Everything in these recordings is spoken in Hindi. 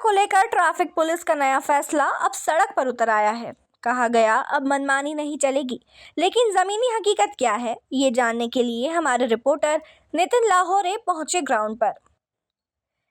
को लेकर ट्रैफिक पुलिस का नया फैसला अब सड़क पर उतर आया है। कहा गया अब मनमानी नहीं चलेगी, लेकिन जमीनी हकीकत क्या है, ये जानने के लिए हमारे रिपोर्टर नितिन लाहौरे पहुंचे ग्राउंड पर।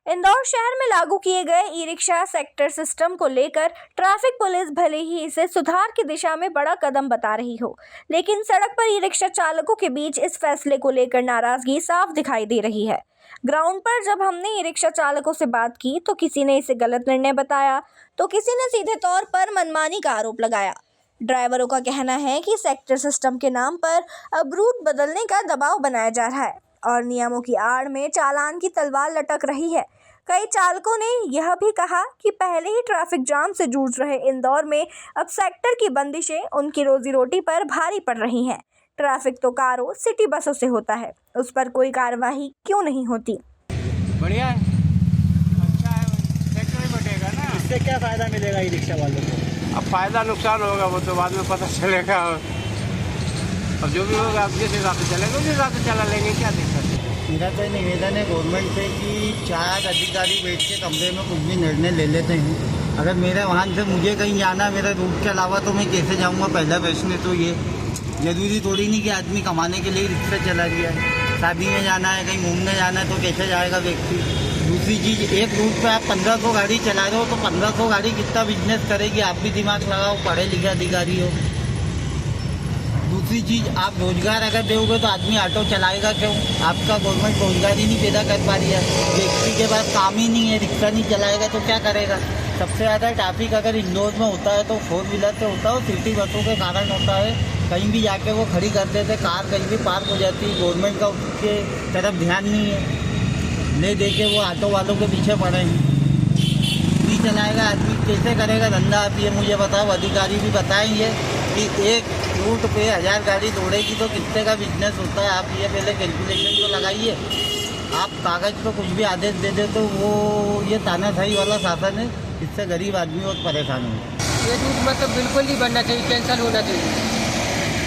इंदौर शहर में लागू किए गए ई-रिक्शा सेक्टर सिस्टम को लेकर ट्रैफिक पुलिस भले ही इसे सुधार की दिशा में बड़ा कदम बता रही हो, लेकिन सड़क पर ई-रिक्शा चालकों के बीच इस फैसले को लेकर नाराजगी साफ दिखाई दे रही है। ग्राउंड पर जब हमने ई-रिक्शा चालकों से बात की तो किसी ने इसे गलत निर्णय बताया, तो किसी ने सीधे तौर पर मनमानी का आरोप लगाया। ड्राइवरों का कहना है कि सेक्टर सिस्टम के नाम पर अब रूट बदलने का दबाव बनाया जा रहा है और नियमों की आड़ में चालान की तलवार लटक रही है। कई चालकों ने यह भी कहा कि पहले ही ट्रैफिक जाम से जूझ रहे इंदौर में अब सेक्टर की बंदिशें उनकी रोजी रोटी पर भारी पड़ रही हैं। ट्रैफिक तो कारों, सिटी बसों से होता है, उस पर कोई कार्रवाई क्यों नहीं होती? बढ़िया है, अच्छा है, सेक्टर ही बटेगा ना। इससे क्या फ़ायदा मिलेगा ई रिक्शा वालों को? अब फ़ायदा नुकसान होगा वो तो बाद में पता चलेगा। अब जो भी होगा जिस हिसाब से चलेगा उस हिसाब से चला लेंगे, क्या दिक्कत है। मेरा तो निवेदन है गवर्नमेंट से कि 4 अधिकारी बैठ के कमरे में कुछ भी निर्णय ले लेते हैं। अगर मेरे वहाँ से मुझे कहीं जाना मेरे रूट के अलावा तो मैं कैसे जाऊँगा? पहला प्रश्न तो ये जरूरी थोड़ी नहीं कि आदमी कमाने के लिए रिक्शा चला गया है। शादी में जाना है, कहीं घूमने जाना है तो कैसे जाएगा व्यक्ति? दूसरी चीज़, एक रूट पे आप 1500 गाड़ी चला रहे हो तो 1500 गाड़ी कितना बिजनेस करेगी? आप भी दिमाग लगाओ, पढ़े लिखे अधिकारी हो। दूसरी चीज़, आप रोजगार अगर दोगे तो आदमी ऑटो चलाएगा क्यों? आपका गवर्नमेंट रोजगार ही नहीं पैदा कर पा रही है। व्यक्ति के पास काम ही नहीं है, रिक्शा नहीं चलाएगा तो क्या करेगा? सबसे ज़्यादा ट्रैफिक अगर इंदौर में होता है तो 4 व्हीलर से होता है और सिटी बसों के कारण होता है। कहीं भी जाके वो खड़ी कर देते, कार कहीं भी पार्क हो जाती है। गवर्नमेंट का उसके तरफ ध्यान नहीं है, ले दे के वो ऑटो वालों के पीछे पड़े हैं। नहीं चलाएगा आदमी कैसे करेगा धंधा? आप ये मुझे बताओ, अधिकारी भी बताएंगे कि एक रूट पे 1000 गाड़ी दौड़ेगी तो कितने का बिजनेस होता है? आप ये पहले कैलकुलेशन तो लगाइए। आप कागज़ पे कुछ भी आदेश दे दे तो वो ये तानाशाही वाला शासन है, इससे गरीब आदमी बहुत परेशान हो। ये रूट मतलब बिल्कुल नहीं बनना चाहिए, कैंसिल होना चाहिए।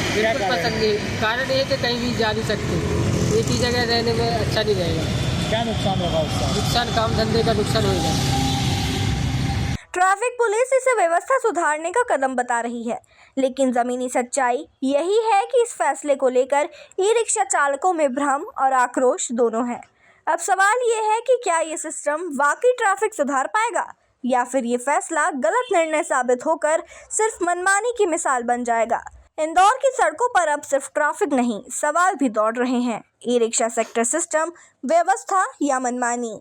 बिल्कुल पसंद नहीं। कारण ये कि कहीं भी जा नहीं सकते, एक ही जगह रहने में अच्छा नहीं रहेगा। क्या नुकसान होगा उसका? नुकसान काम धंधे का नुकसान होगा। ट्रैफिक पुलिस इसे व्यवस्था सुधारने का कदम बता रही है, लेकिन जमीनी सच्चाई यही है कि इस फैसले को लेकर ई-रिक्शा चालकों में भ्रम और आक्रोश दोनों है। अब सवाल ये है कि क्या ये सिस्टम वाकई ट्रैफिक सुधार पाएगा या फिर ये फैसला गलत निर्णय साबित होकर सिर्फ मनमानी की मिसाल बन जाएगा। इंदौर की सड़कों पर अब सिर्फ ट्रैफिक नहीं, सवाल भी दौड़ रहे हैं। ई-रिक्शा सेक्टर सिस्टम, व्यवस्था या मनमानी?